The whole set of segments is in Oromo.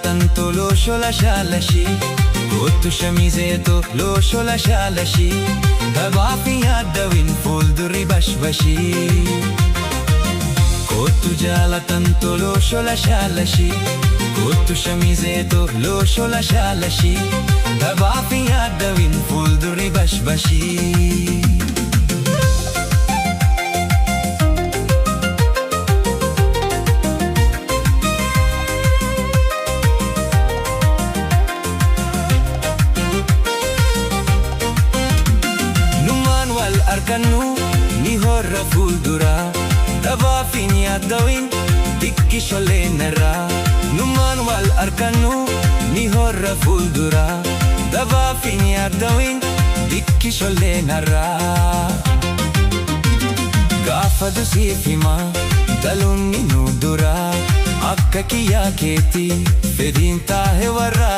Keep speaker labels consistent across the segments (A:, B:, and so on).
A: tanto lashanlashii koottuu shamizeetoo lashanlashii taphaafi yaaddawiin fuuldurri bashbashii koottuu jaalatantoo lashanlashii koottuu shamizeetoo lashanlashii taphaafi yaaddawiin fuuldurri bashbashii. Arkannu ni horra fuuldura taphaafi yaaddawiin dhikkisholee narraa nummaan wal arkannu ni horra fuuldura taphaafi yaaddawiin dhikkisholee narraa gaafa dusiif hima dhaloonni nu dura akka kiyyaa keetii fedhiin taa'e warra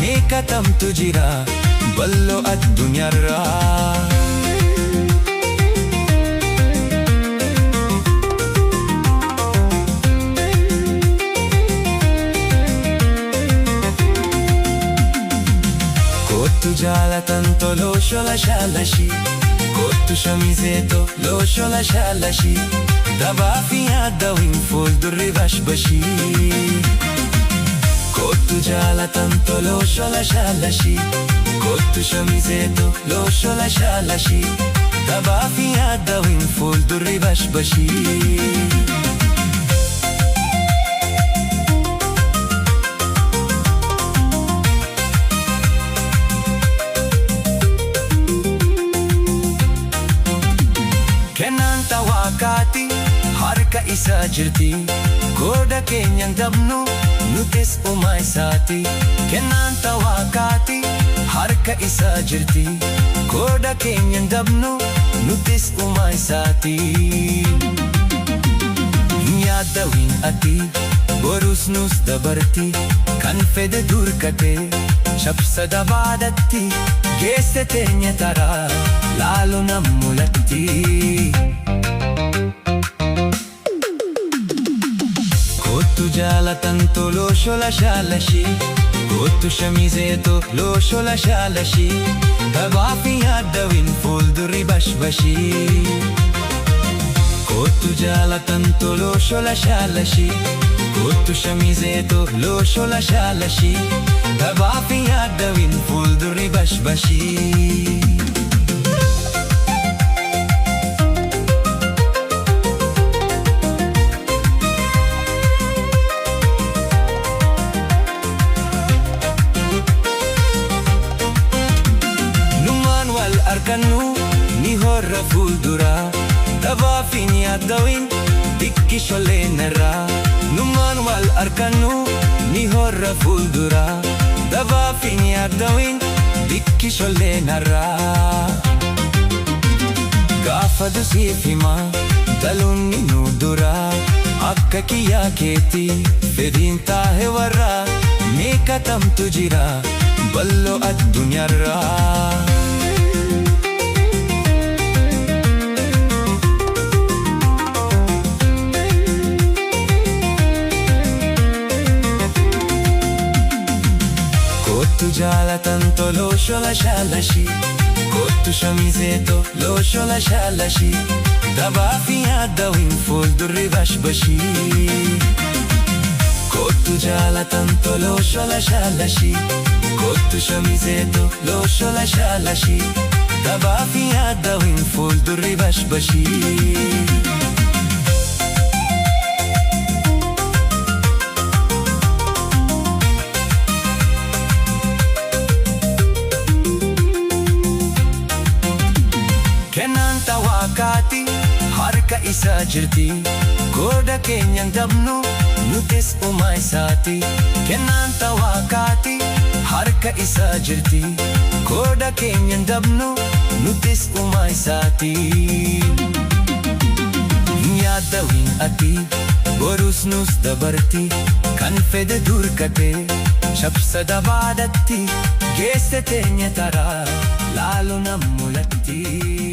A: meeqatamtu jira bal'oo addunyaarraa. Koottuu jaalatantoo lashanlashii koottuu shamizeetoo lashanlashii taphaafi yaaddawiin fuuldurri bashbashii koottuu jaalatantoo lashanlashii koottuu shamizeetoo lashanlashii taphaafi yaaddawiin fuuldurri bashbashii. Kennanta waaqaati harka isaa jirti gooda keenyan dabnu nutis uumaa isaati. Kennanta waaqaati harka isaa jirti gooda keenyan dabnu nutis uumaa isaati. Hin yaaddawiin ati borus nus dabarti kan fedhe durkate shabsa dabaadatti geesse teenya taraa laaloo nam mul'atti. Koottuu jaalatantoo lashanlashii koottuu shamizeetoo lashanlashii taphaafi yaaddawiin fuuldurri bashbashii koottuu jaalatantoo lashanlashii koottuu shamizeetoo lashanlashii taphaafi yaaddawiin fuuldurri bashbashii. Arkannu ni horra fuuldura taphaafi yaaddawiin dhikkisholee narraa nummaan wal arkannu ni horra fuuldura taphaafi yaaddawiin dhikkisholee narraa gaafa dusiif hima dhaloonni nu dura akka kiyyaa keetii fedhiin taa'e warra meeqatamtu jira bal'oo addunyaarraa. Koottuu jaalatantoo lashanlashii koottuu shamizeetoo lashanlashii taphaafi yaaddawiin fuuldurri bashbashii koottuu jaalatantoo lashanlashii koottuu shamizeetoo lashanlashii taphaafi yaaddawiin fuuldurri bashbashii. Kennanta waaqaati harka isaa jirti gooda keenyan dabnu nutis uumaa isaati. Kennanta waaqaati harka isaa jirti gooda keenyan dabnu nutis uumaa isaati. Hin yaaddawiin ati borus nus dabarti kan fedhe durkate shabsa dabaadatti geesse teenya taraa laaloo nam mul'atti.